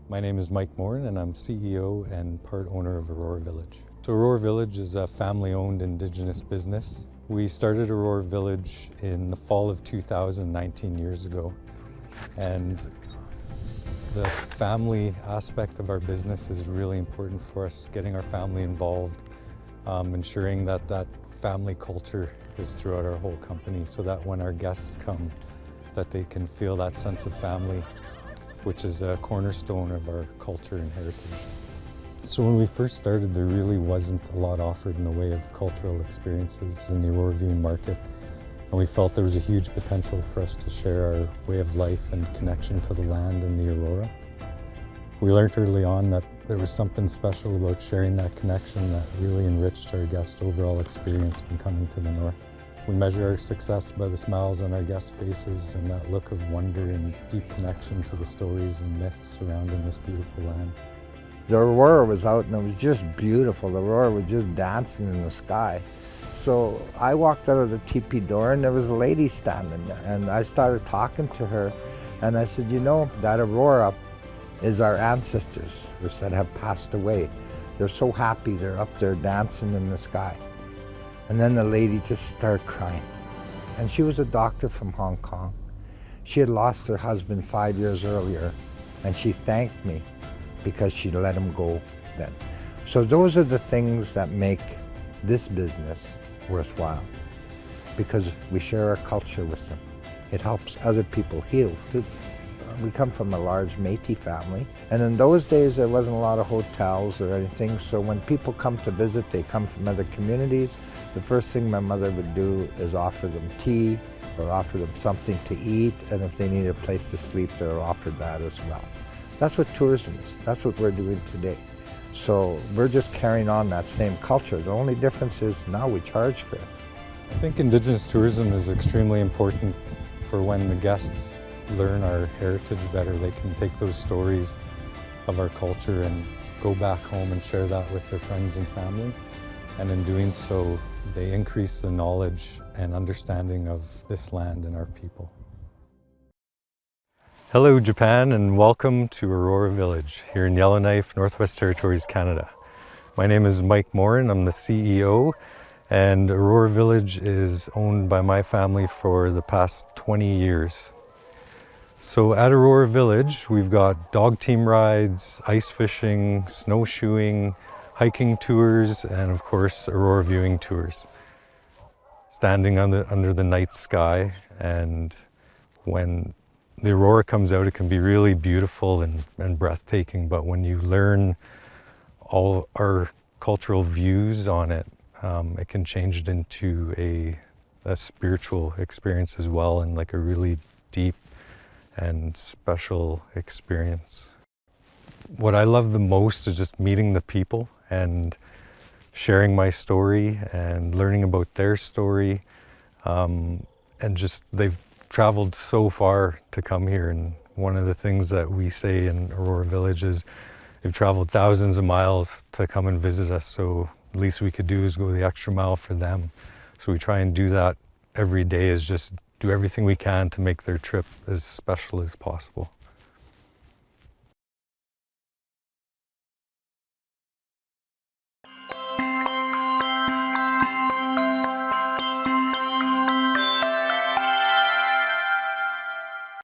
My name is Mike Morin and I'm CEO and part owner of Aurora Village. So Aurora Village is a family-owned Indigenous business. We started Aurora Village in the fall of 2000, 19 years ago. And the family aspect of our business is really important for us, getting our family involved, ensuring that that family culture is throughout our whole company so that when our guests come, that they can feel that sense of family, which is a cornerstone of our culture and heritage. So when we first started, there really wasn't a lot offered in the way of cultural experiences in the Aurora viewing market. And we felt there was a huge potential for us to share our way of life and connection to the land in the Aurora. We learned early on that there was something special about sharing that connection that really enriched our guest overall experience when coming to the north. We measure our success by the smiles on our guests' faces and that look of wonder and deep connection to the stories and myths surrounding this beautiful land. The aurora was out and it was just beautiful. The aurora was just dancing in the sky. So I walked out of the teepee door and there was a lady standing there, and I started talking to her and I said, you know, that aurora is our ancestors that have passed away. They're so happy they're up there dancing in the sky. And then the lady just started crying. And she was a doctor from Hong Kong. She had lost her husband 5 years earlier, and she thanked me because she let him go then. So those are the things that make this business worthwhile, because we share our culture with them. It helps other people heal too. We come from a large Métis family, and in those days there wasn't a lot of hotels or anything, so when people come to visit, they come from other communities. The first thing my mother would do is offer them tea or offer them something to eat, and if they need a place to sleep, they're offered that as well. That's what tourism is. That's what we're doing today. So we're just carrying on that same culture. The only difference is now we charge for it. I think Indigenous tourism is extremely important for when the guests learn our heritage better. They can take those stories of our culture and go back home and share that with their friends and family. And in doing so, they increase the knowledge and understanding of this land and our people. Hello Japan, and welcome to Aurora Village here in Yellowknife, Northwest Territories, Canada. My name is Mike Morin, I'm the CEO, and Aurora Village is owned by my family for the past 20 years. So at Aurora Village, we've got dog team rides, ice fishing, snowshoeing, hiking tours, and of course, Aurora viewing tours. Standing under the night sky, and when the aurora comes out, it can be really beautiful and breathtaking, but when you learn all our cultural views on it, it can change it into a spiritual experience as well, and like a really deep and special experience. What I love the most is just meeting the people and sharing my story and learning about their story, and just they've traveled so far to come here. And one of the things that we say in Aurora Village is they've traveled thousands of miles to come and visit us, so the least we could do is go the extra mile for them. So we try and do that every day, is just do everything we can to make their trip as special as possible.